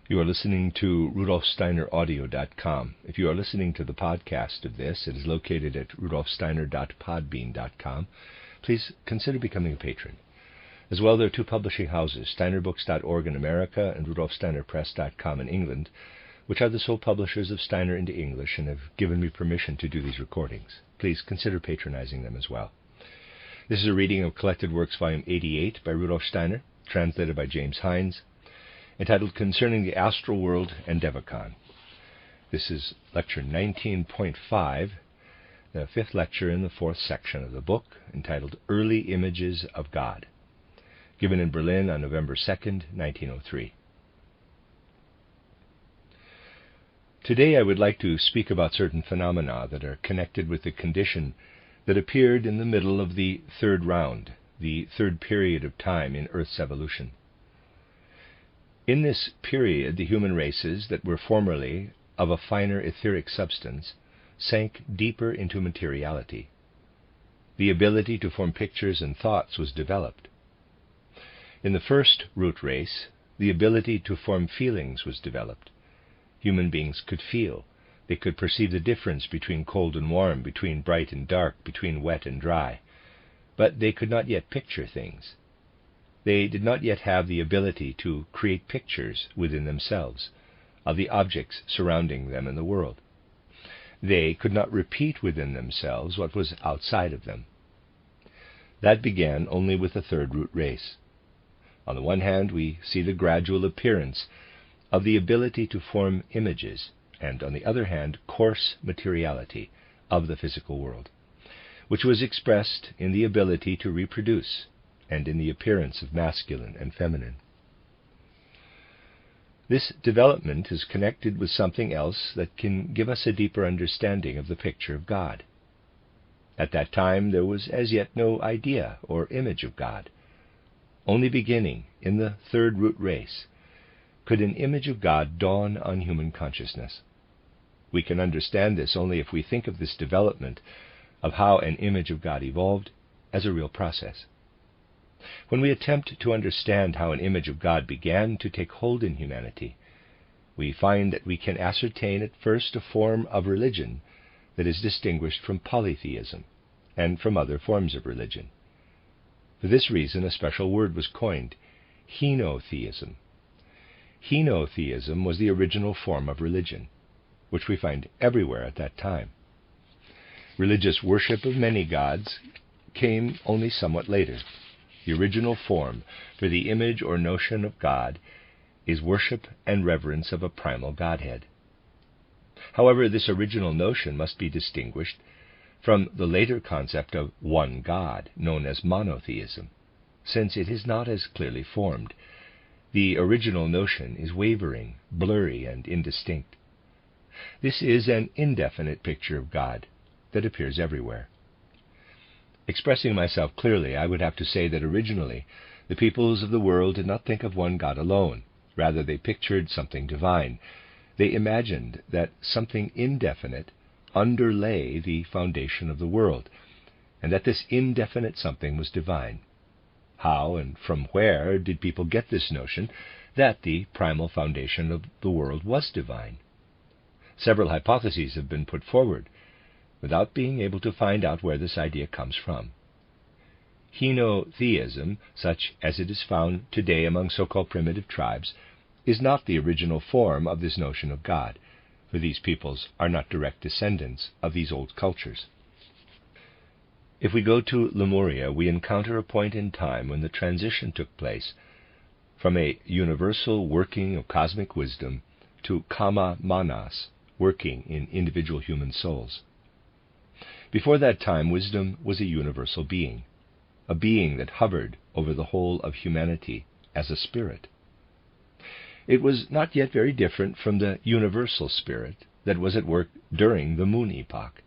You are listening to RudolfSteinerAudio.com. If you are listening to the podcast of this, it is located at RudolfSteiner.podbean.com. Please consider becoming a patron. As well, there are two publishing houses, SteinerBooks.org in America and RudolfSteinerPress.com in England, which are the sole publishers of Steiner into English and have given me permission to do these recordings. Please consider patronizing them as well. This is a reading of Collected Works, Volume 88 by Rudolf Steiner, translated by James Hines, entitled Concerning the Astral World and Devachan. This is Lecture 19.5, the fifth lecture in the fourth section of the book, entitled Early Images of God, given in Berlin on November 2nd, 1903. Today I would like to speak about certain phenomena that are connected with the condition that appeared in the middle of the third round, the third period of time in Earth's evolution. In this period, the human races that were formerly of a finer etheric substance sank deeper into materiality. The ability to form pictures and thoughts was developed. In the first root race, the ability to form feelings was developed. Human beings could feel. They could perceive the difference between cold and warm, between bright and dark, between wet and dry. But they could not yet picture things. They did not yet have the ability to create pictures within themselves of the objects surrounding them in the world. They could not repeat within themselves what was outside of them. That began only with the third root race. On the one hand, we see the gradual appearance of the ability to form images, and on the other hand, coarse materiality of the physical world, which was expressed in the ability to reproduce and in the appearance of masculine and feminine. This development is connected with something else that can give us a deeper understanding of the picture of God. At that time, there was as yet no idea or image of God. Only beginning in the third root race could an image of God dawn on human consciousness. We can understand this only if we think of this development of how an image of God evolved as a real process. When we attempt to understand how an image of God began to take hold in humanity, we find that we can ascertain at first a form of religion that is distinguished from polytheism and from other forms of religion. For this reason, a special word was coined, henotheism. Henotheism was the original form of religion, which we find everywhere at that time. Religious worship of many gods came only somewhat later. The original form for the image or notion of God is worship and reverence of a primal Godhead. However, this original notion must be distinguished from the later concept of one God, known as monotheism, since it is not as clearly formed. The original notion is wavering, blurry, and indistinct. This is an indefinite picture of God that appears everywhere. Expressing myself clearly, I would have to say that originally the peoples of the world did not think of one God alone. Rather, they pictured something divine. They imagined that something indefinite underlay the foundation of the world, and that this indefinite something was divine. How and from where did people get this notion that the primal foundation of the world was divine? Several hypotheses have been put forward, without being able to find out where this idea comes from. Henotheism, such as it is found today among so-called primitive tribes, is not the original form of this notion of God, for these peoples are not direct descendants of these old cultures. If we go to Lemuria, we encounter a point in time when the transition took place from a universal working of cosmic wisdom to Kama Manas, working in individual human souls. Before that time, wisdom was a universal being, a being that hovered over the whole of humanity as a spirit. It was not yet very different from the universal spirit that was at work during the Moon Epoch.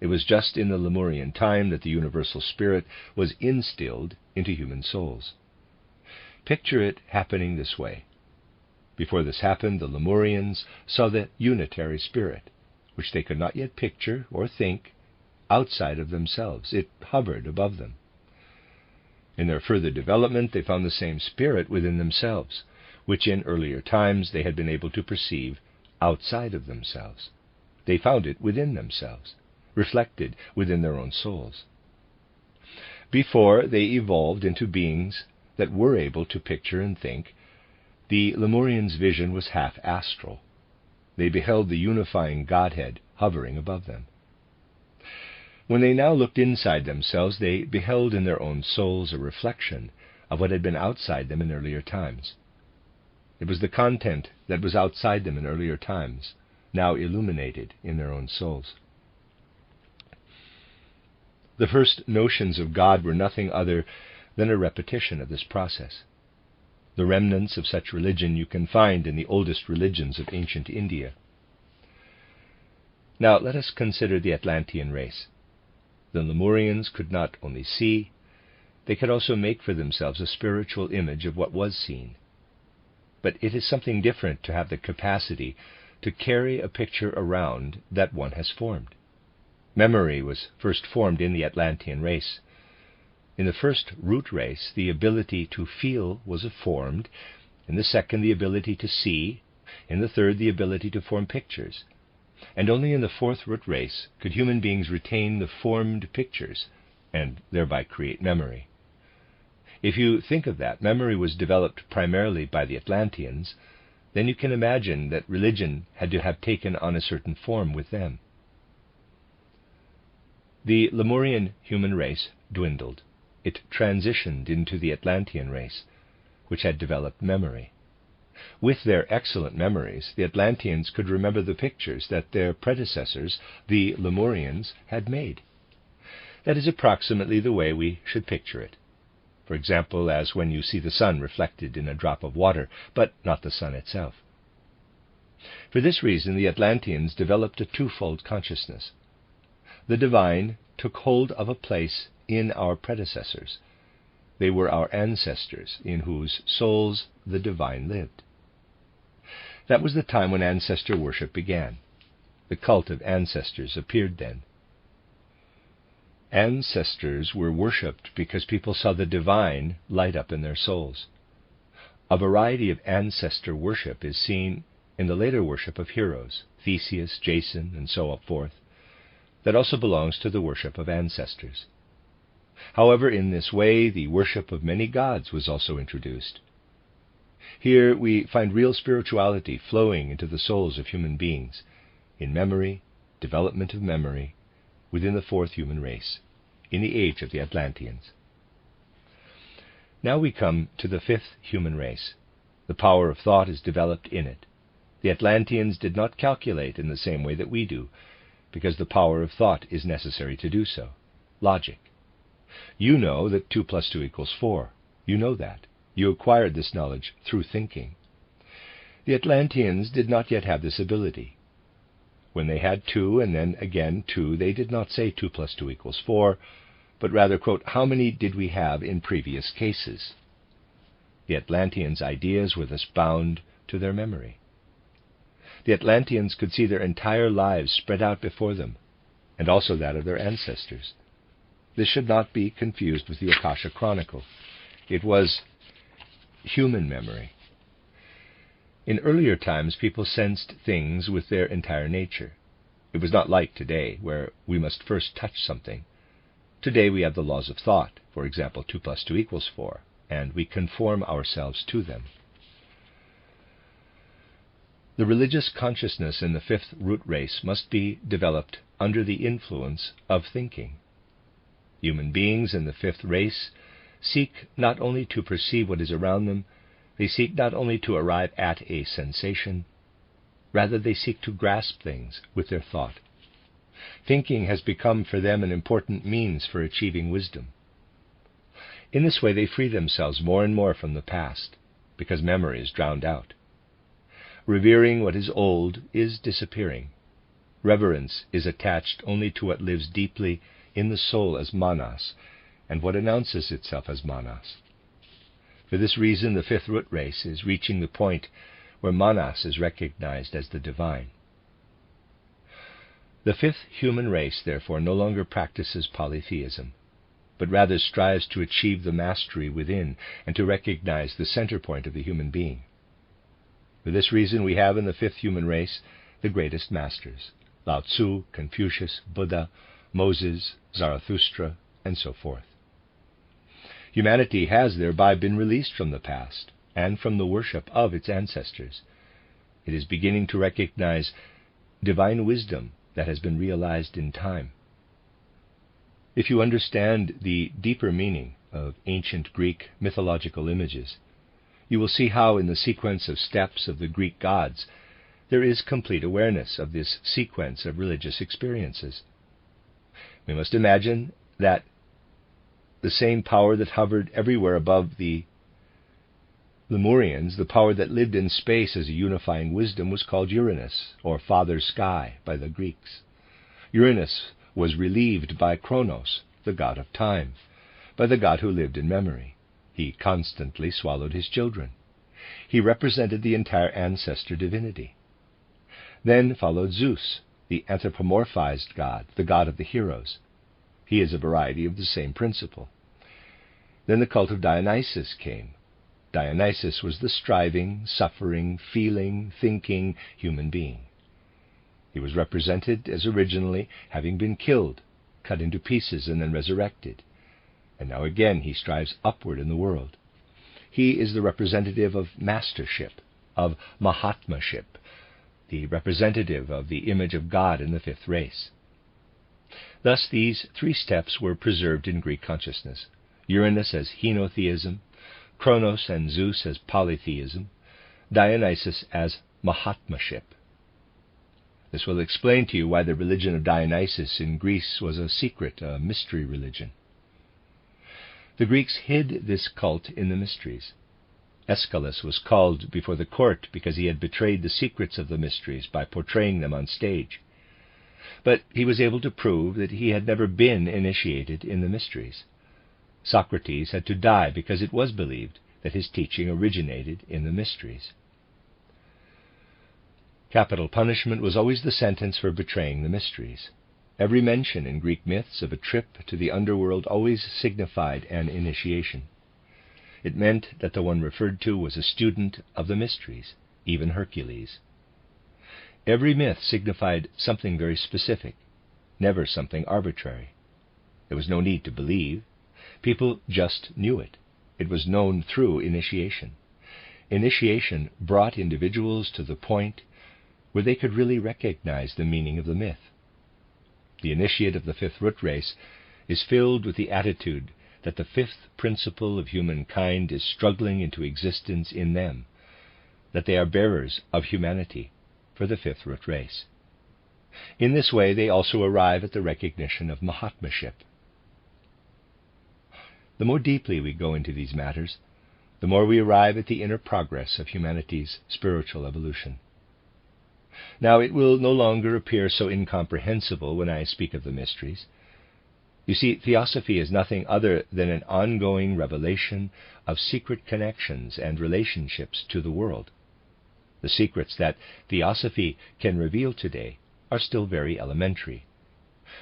It was just in the Lemurian time that the universal spirit was instilled into human souls. Picture it happening this way. Before this happened, the Lemurians saw the unitary spirit, which they could not yet picture or think, outside of themselves. It hovered above them. In their further development, they found the same spirit within themselves, which in earlier times they had been able to perceive outside of themselves. They found it within themselves, reflected within their own souls. Before they evolved into beings that were able to picture and think, the Lemurians' vision was half astral. They beheld the unifying Godhead hovering above them. When they now looked inside themselves, they beheld in their own souls a reflection of what had been outside them in earlier times. It was the content that was outside them in earlier times, now illuminated in their own souls. The first notions of God were nothing other than a repetition of this process. The remnants of such religion you can find in the oldest religions of ancient India. Now let us consider the Atlantean race. The Lemurians could not only see, they could also make for themselves a spiritual image of what was seen. But it is something different to have the capacity to carry a picture around that one has formed. Memory was first formed in the Atlantean race. In the first root race, the ability to feel was formed. In the second, the ability to see. In the third, the ability to form pictures. And only in the fourth root race could human beings retain the formed pictures and thereby create memory. If you think of that, memory was developed primarily by the Atlanteans, then you can imagine that religion had to have taken on a certain form with them. The Lemurian human race dwindled. It transitioned into the Atlantean race, which had developed memory. With their excellent memories, the Atlanteans could remember the pictures that their predecessors, the Lemurians, had made. That is approximately the way we should picture it. For example, as when you see the sun reflected in a drop of water, but not the sun itself. For this reason, the Atlanteans developed a twofold consciousness. The divine took hold of a place in our predecessors. They were our ancestors, in whose souls the divine lived. That was the time when ancestor worship began. The cult of ancestors appeared then. Ancestors were worshipped because people saw the divine light up in their souls. A variety of ancestor worship is seen in the later worship of heroes, Theseus, Jason, and so forth, that also belongs to the worship of ancestors. However, in this way, the worship of many gods was also introduced. Here we find real spirituality flowing into the souls of human beings, in memory, development of memory, within the fourth human race, in the age of the Atlanteans. Now we come to the fifth human race. The power of thought is developed in it. The Atlanteans did not calculate in the same way that we do, because the power of thought is necessary to do so. Logic. You know that 2 + 2 = 4. You know that. You acquired this knowledge through thinking. The Atlanteans did not yet have this ability. When they had 2 and then again 2, they did not say 2 + 2 = 4, but rather, quote, how many did we have in previous cases? The Atlanteans' ideas were thus bound to their memory. The Atlanteans could see their entire lives spread out before them, and also that of their ancestors. This should not be confused with the Akasha Chronicle. It was human memory. In earlier times, people sensed things with their entire nature. It was not like today, where we must first touch something. Today we have the laws of thought, for example, 2 + 2 = 4, and we conform ourselves to them. The religious consciousness in the fifth root race must be developed under the influence of thinking. Human beings in the fifth race seek not only to perceive what is around them, they seek not only to arrive at a sensation, rather they seek to grasp things with their thought. Thinking has become for them an important means for achieving wisdom. In this way they free themselves more and more from the past, because memory is drowned out. Revering what is old is disappearing. Reverence is attached only to what lives deeply in the soul as manas, and what announces itself as manas. For this reason, the fifth root race is reaching the point where manas is recognized as the divine. The fifth human race, therefore, no longer practices polytheism, but rather strives to achieve the mastery within and to recognize the center point of the human being. For this reason we have in the fifth human race the greatest masters: Lao Tzu, Confucius, Buddha, Moses, Zarathustra, and so forth. Humanity has thereby been released from the past and from the worship of its ancestors. It is beginning to recognize divine wisdom that has been realized in time. If you understand the deeper meaning of ancient Greek mythological images, you will see how in the sequence of steps of the Greek gods there is complete awareness of this sequence of religious experiences. We must imagine that the same power that hovered everywhere above the Lemurians, the power that lived in space as a unifying wisdom, was called Uranus, or Father Sky, by the Greeks. Uranus was relieved by Kronos, the god of time, by the god who lived in memory. He constantly swallowed his children. He represented the entire ancestor divinity. Then followed Zeus, the anthropomorphized god, the god of the heroes. He is a variety of the same principle. Then the cult of Dionysus came. Dionysus was the striving, suffering, feeling, thinking human being. He was represented as originally having been killed, cut into pieces, and then resurrected. And now again he strives upward in the world. He is the representative of mastership, of Mahatmaship, the representative of the image of God in the fifth race. Thus these three steps were preserved in Greek consciousness: Uranus as henotheism, Kronos and Zeus as polytheism, Dionysus as Mahatmaship. This will explain to you why the religion of Dionysus in Greece was a secret, a mystery religion. The Greeks hid this cult in the mysteries. Aeschylus was called before the court because he had betrayed the secrets of the mysteries by portraying them on stage. But he was able to prove that he had never been initiated in the mysteries. Socrates had to die because it was believed that his teaching originated in the mysteries. Capital punishment was always the sentence for betraying the mysteries. Every mention in Greek myths of a trip to the underworld always signified an initiation. It meant that the one referred to was a student of the mysteries, even Hercules. Every myth signified something very specific, never something arbitrary. There was no need to believe. People just knew it. It was known through initiation. Initiation brought individuals to the point where they could really recognize the meaning of the myth. The initiate of the fifth root race is filled with the attitude that the fifth principle of humankind is struggling into existence in them, that they are bearers of humanity for the fifth root race. In this way they also arrive at the recognition of Mahatmaship. The more deeply we go into these matters, the more we arrive at the inner progress of humanity's spiritual evolution. Now it will no longer appear so incomprehensible when I speak of the mysteries. You see, theosophy is nothing other than an ongoing revelation of secret connections and relationships to the world. The secrets that theosophy can reveal today are still very elementary,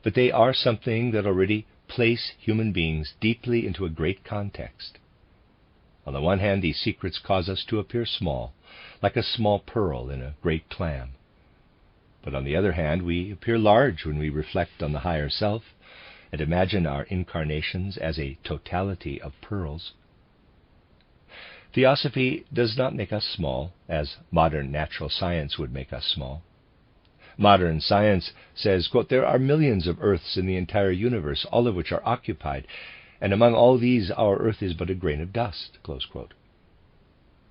but they are something that already place human beings deeply into a great context. On the one hand, these secrets cause us to appear small, like a small pearl in a great clam. But on the other hand, we appear large when we reflect on the higher self and imagine our incarnations as a totality of pearls. Theosophy does not make us small, as modern natural science would make us small. Modern science says, quote, "There are millions of Earths in the entire universe, all of which are occupied, and among all these our Earth is but a grain of dust," close quote.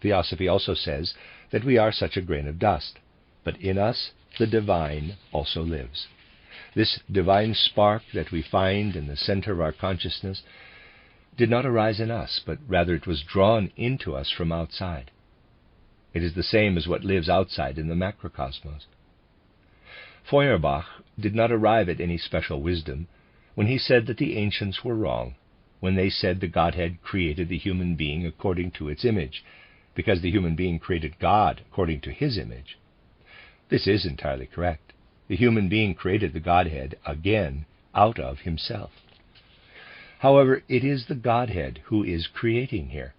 Theosophy also says that we are such a grain of dust, but in us the divine also lives. This divine spark that we find in the center of our consciousness did not arise in us, but rather it was drawn into us from outside. It is the same as what lives outside in the macrocosmos. Feuerbach did not arrive at any special wisdom when he said that the ancients were wrong, when they said the Godhead created the human being according to its image, because the human being created God according to his image. This is entirely correct. The human being created the Godhead again out of himself. However, it is the Godhead who is creating here.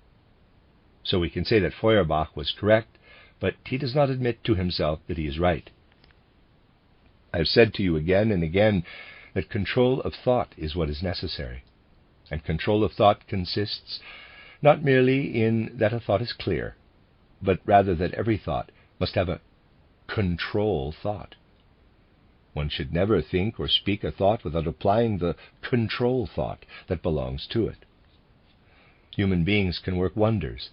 So we can say that Feuerbach was correct but he does not admit to himself that he is right. I have said to you again and again that control of thought is what is necessary. And control of thought consists not merely in that a thought is clear, but rather that every thought must have a control thought. One should never think or speak a thought without applying the control thought that belongs to it. Human beings can work wonders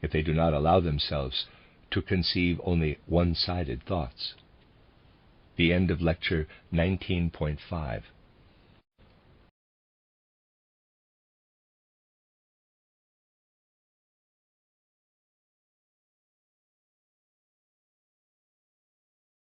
if they do not allow themselves to conceive only one-sided thoughts. The end of lecture 19.5.